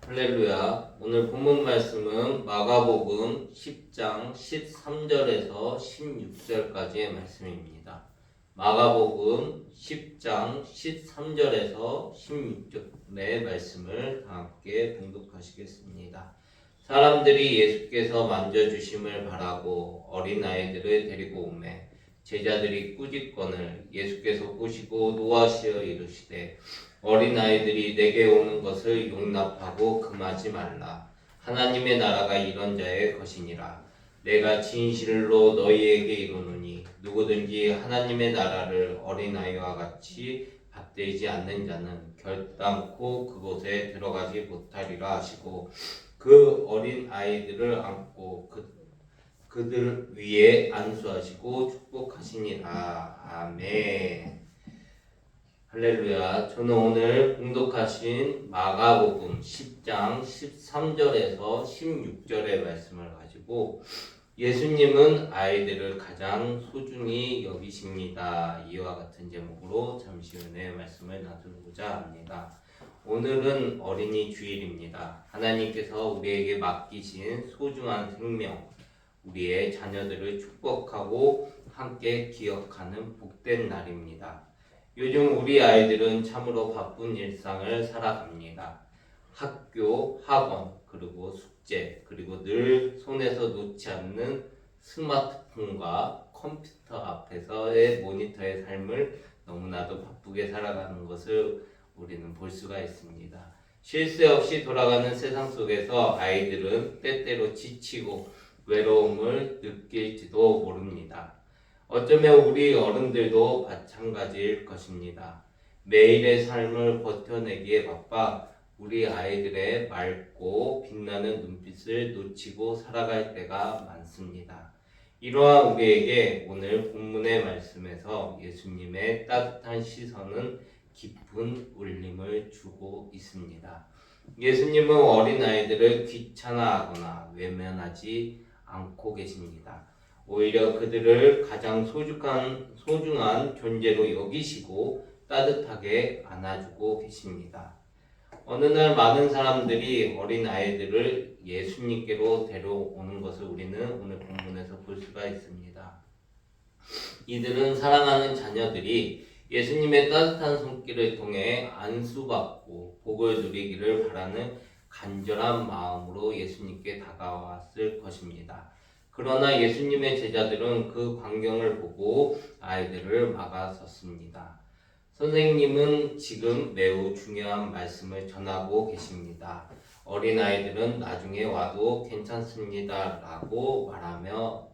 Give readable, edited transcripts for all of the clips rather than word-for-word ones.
할렐루야. 오늘 본문 말씀은 마가복음 10장 13절에서 16절까지의 말씀입니다. 마가복음 10장 13절에서 16절의 말씀을 함께 봉독하시겠습니다. 사람들이 예수께서 만져주심을 바라고 어린아이들을 데리고 오매 제자들이 꾸짖거늘 예수께서 보시고 노하시어 이르시되 어린아이들이 내게 오는 것을 용납하고 금하지 말라. 하나님의 나라가 이런 자의 것이니라. 내가 진실로 너희에게 이르노니 누구든지 하나님의 나라를 어린아이와 같이 받들지 않는 자는 결단코 그곳에 들어가지 못하리라 하시고 그 어린아이들을 안고 그들 위에 안수하시고 축복하시니라. 아멘. 할렐루야. 저는 오늘 봉독하신 마가복음 10장 13절에서 16절의 말씀을 가지고 예수님은 아이들을 가장 소중히 여기십니다. 이와 같은 제목으로 잠시 은혜의 말씀을 나누고자 합니다. 오늘은 어린이 주일입니다. 하나님께서 우리에게 맡기신 소중한 생명, 우리의 자녀들을 축복하고 함께 기억하는 복된 날입니다. 요즘 우리 아이들은 참으로 바쁜 일상을 살아갑니다. 학교, 학원, 그리고 숙제, 그리고 늘 손에서 놓지 않는 스마트폰과 컴퓨터 앞에서의 모니터의 삶을 너무나도 바쁘게 살아가는 것을 우리는 볼 수가 있습니다. 쉴 새 없이 돌아가는 세상 속에서 아이들은 때때로 지치고 외로움을 느낄지도 모릅니다. 어쩌면 우리 어른들도 마찬가지일 것입니다. 매일의 삶을 버텨내기에 바빠 우리 아이들의 맑고 빛나는 눈빛을 놓치고 살아갈 때가 많습니다. 이러한 우리에게 오늘 본문의 말씀에서 예수님의 따뜻한 시선은 깊은 울림을 주고 있습니다. 예수님은 어린아이들을 귀찮아하거나 외면하지 않고 계십니다. 오히려 그들을 가장 소중한 존재로 여기시고 따뜻하게 안아주고 계십니다. 어느 날 많은 사람들이 어린아이들을 예수님께로 데려오는 것을 우리는 오늘 본문에서 볼 수가 있습니다. 이들은 사랑하는 자녀들이 예수님의 따뜻한 손길을 통해 안수받고 복을 누리기를 바라는 간절한 마음으로 예수님께 다가왔을 것입니다. 그러나 예수님의 제자들은 그 광경을 보고 아이들을 막아섰습니다. 선생님은 지금 매우 중요한 말씀을 전하고 계십니다. 어린아이들은 나중에 와도 괜찮습니다 라고 말하며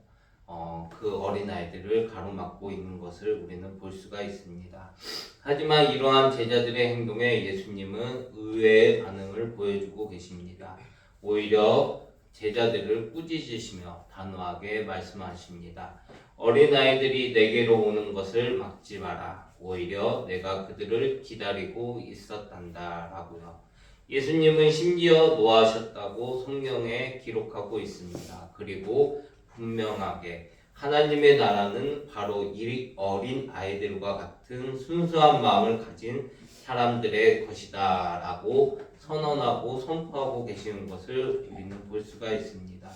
그 어린아이들을 가로막고 있는 것을 우리는 볼 수가 있습니다. 하지만 이러한 제자들의 행동에 예수님은 의외의 반응을 보여주고 계십니다. 오히려 제자들을 꾸짖으시며 단호하게 말씀하십니다. 어린아이들이 내게로 오는 것을 막지 마라. 오히려 내가 그들을 기다리고 있었단다 라고요. 예수님은 심지어 노하셨다고 성경에 기록하고 있습니다. 그리고 분명하게 하나님의 나라는 바로 이 어린 아이들과 같은 순수한 마음을 가진 사람들의 것이다 라고 선언하고 선포하고 계시는 것을 우리는 볼 수가 있습니다.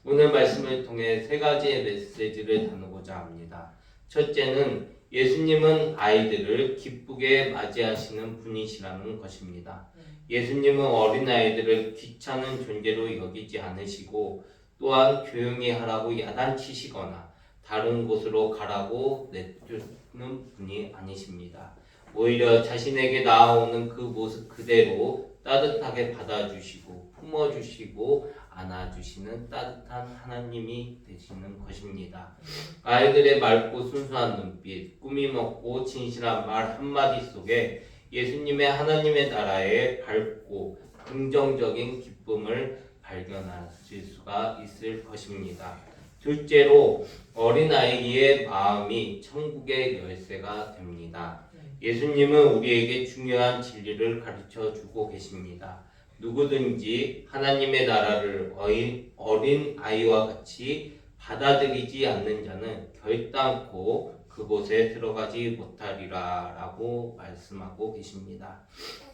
오늘 말씀을 통해 세 가지의 메시지를 나누고자 합니다. 첫째는 예수님은 아이들을 기쁘게 맞이하시는 분이시라는 것입니다. 예수님은 어린아이들을 귀찮은 존재로 여기지 않으시고 또한 조용히 하라고 야단치시거나 다른 곳으로 가라고 내쫓는 분이 아니십니다. 오히려 자신에게 나아오는 그 모습 그대로 따뜻하게 받아주시고 품어주시고 안아주시는 따뜻한 하나님이 되시는 것입니다. 아이들의 맑고 순수한 눈빛, 꾸밈없고 진실한 말 한마디 속에 예수님의 하나님의 나라의 밝고 긍정적인 기쁨을 발견하실 수가 있을 것입니다. 둘째로 어린아이의 마음이 천국의 열쇠가 됩니다. 예수님은 우리에게 중요한 진리를 가르쳐 주고 계십니다. 누구든지 하나님의 나라를 어린 아이와 같이 받아들이지 않는 자는 결단코 그곳에 들어가지 못하리라 라고 말씀하고 계십니다.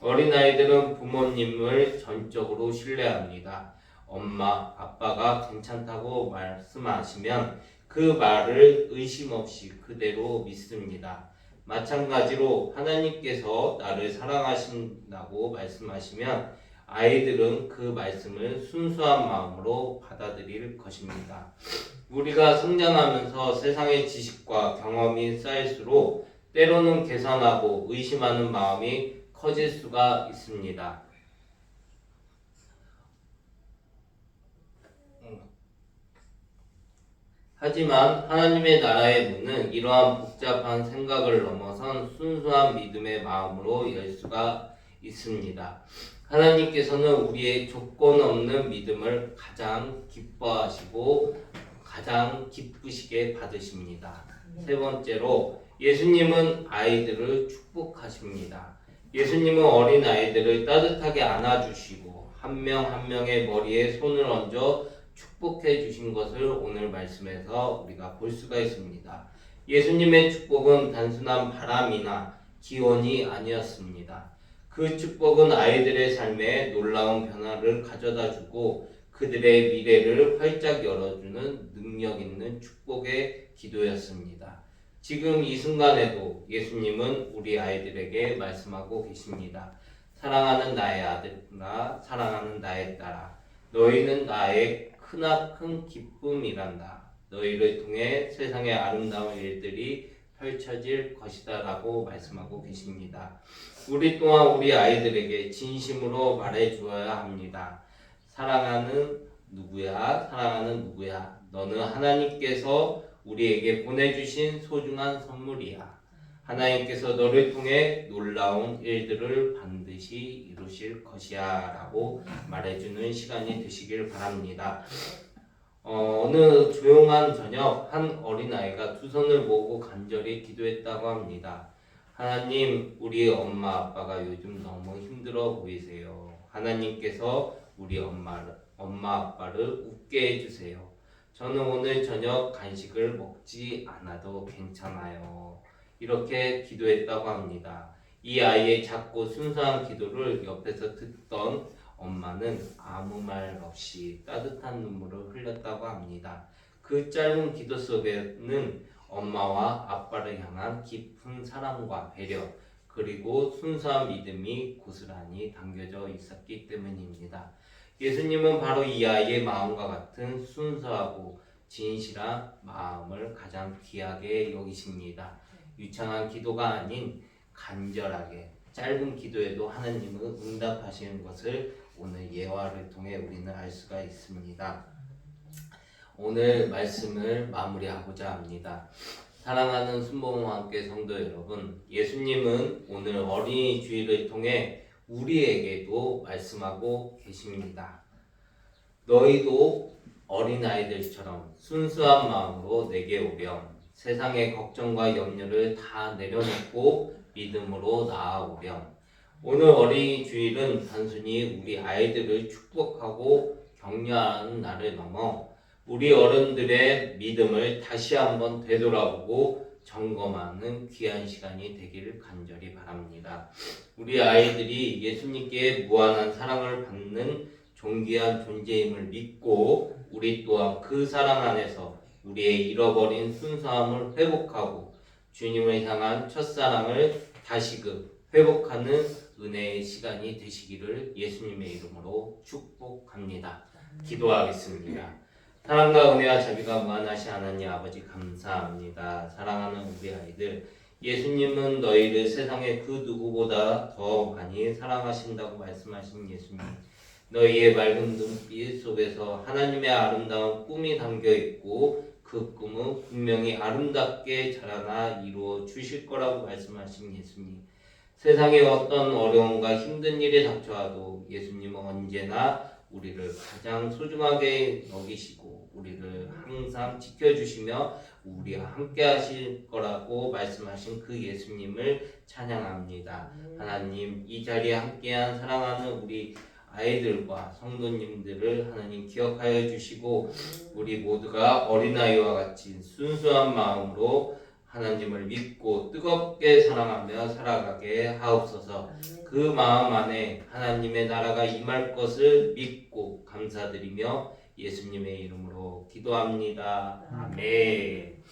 어린아이들은 부모님을 전적으로 신뢰합니다. 엄마, 아빠가 괜찮다고 말씀하시면 그 말을 의심 없이 그대로 믿습니다. 마찬가지로 하나님께서 나를 사랑하신다고 말씀하시면 아이들은 그 말씀을 순수한 마음으로 받아들일 것입니다. 우리가 성장하면서 세상의 지식과 경험이 쌓일수록 때로는 계산하고 의심하는 마음이 커질 수가 있습니다. 하지만 하나님의 나라의 문은 이러한 복잡한 생각을 넘어선 순수한 믿음의 마음으로 열 수가 있습니다. 하나님께서는 우리의 조건 없는 믿음을 가장 기뻐하시고 가장 기쁘시게 받으십니다. 세 번째로 예수님은 아이들을 축복하십니다. 예수님은 어린 아이들을 따뜻하게 안아주시고 한 명 한 명의 머리에 손을 얹어 축복해 주신 것을 오늘 말씀에서 우리가 볼 수가 있습니다. 예수님의 축복은 단순한 바람이나 기원이 아니었습니다. 그 축복은 아이들의 삶에 놀라운 변화를 가져다 주고 그들의 미래를 활짝 열어주는 능력 있는 축복의 기도였습니다. 지금 이 순간에도 예수님은 우리 아이들에게 말씀하고 계십니다. 사랑하는 나의 아들아, 사랑하는 나의 딸아, 너희는 나의 크나큰 기쁨이란다. 너희를 통해 세상의 아름다운 일들이 펼쳐질 것이다 라고 말씀하고 계십니다. 우리 또한 우리 아이들에게 진심으로 말해 주어야 합니다. 사랑하는 누구야? 사랑하는 누구야? 너는 하나님께서 우리에게 보내주신 소중한 선물이야. 하나님께서 너를 통해 놀라운 일들을 반드시 이루실 것이야 라고 말해주는 시간이 되시길 바랍니다. 어느 조용한 저녁 한 어린아이가 두 손을 모으고 간절히 기도했다고 합니다. 하나님, 우리 엄마 아빠가 요즘 너무 힘들어 보이세요. 하나님께서 우리 엄마 아빠를 웃게 해주세요. 저는 오늘 저녁 간식을 먹지 않아도 괜찮아요. 이렇게 기도했다고 합니다. 이 아이의 작고 순수한 기도를 옆에서 듣던 엄마는 아무 말 없이 따뜻한 눈물을 흘렸다고 합니다. 그 짧은 기도 속에는 엄마와 아빠를 향한 깊은 사랑과 배려 그리고 순수한 믿음이 고스란히 담겨져 있었기 때문입니다. 예수님은 바로 이 아이의 마음과 같은 순수하고 진실한 마음을 가장 귀하게 여기십니다. 유창한 기도가 아닌 간절하게 짧은 기도에도 하나님은 응답하시는 것을 오늘 예화를 통해 우리는 알 수가 있습니다. 오늘 말씀을 마무리하고자 합니다. 사랑하는 순복음과 함께 성도 여러분, 예수님은 오늘 어린이 주일을 통해 우리에게도 말씀하고 계십니다. 너희도 어린아이들처럼 순수한 마음으로 내게 오렴. 세상의 걱정과 염려를 다 내려놓고 믿음으로 나아오렴. 오늘 어린이 주일은 단순히 우리 아이들을 축복하고 격려하는 날을 넘어 우리 어른들의 믿음을 다시 한번 되돌아보고 점검하는 귀한 시간이 되기를 간절히 바랍니다. 우리 아이들이 예수님께 무한한 사랑을 받는 존귀한 존재임을 믿고 우리 또한 그 사랑 안에서 우리의 잃어버린 순수함을 회복하고 주님을 향한 첫사랑을 다시금 회복하는 은혜의 시간이 되시기를 예수님의 이름으로 축복합니다. 기도하겠습니다. 사랑과 은혜와 자비가 무한하신 하나님 아버지 감사합니다. 사랑하는 우리 아이들, 예수님은 너희를 세상의 그 누구보다 더 많이 사랑하신다고 말씀하신 예수님, 너희의 맑은 눈빛 속에서 하나님의 아름다운 꿈이 담겨있고 그 꿈은 분명히 아름답게 자라나 이루어 주실 거라고 말씀하신 예수님, 세상에 어떤 어려움과 힘든 일이 닥쳐와도 예수님은 언제나 우리를 가장 소중하게 여기시고 우리를 항상 지켜주시며 우리와 함께 하실 거라고 말씀하신 그 예수님을 찬양합니다. 하나님, 이 자리에 함께한 사랑하는 우리 아이들과 성도님들을 하나님 기억하여 주시고 우리 모두가 어린아이와 같이 순수한 마음으로 하나님을 믿고 뜨겁게 사랑하며 살아가게 하옵소서. 그 마음 안에 하나님의 나라가 임할 것을 믿고 감사드리며 예수님의 이름으로 기도합니다. 아멘.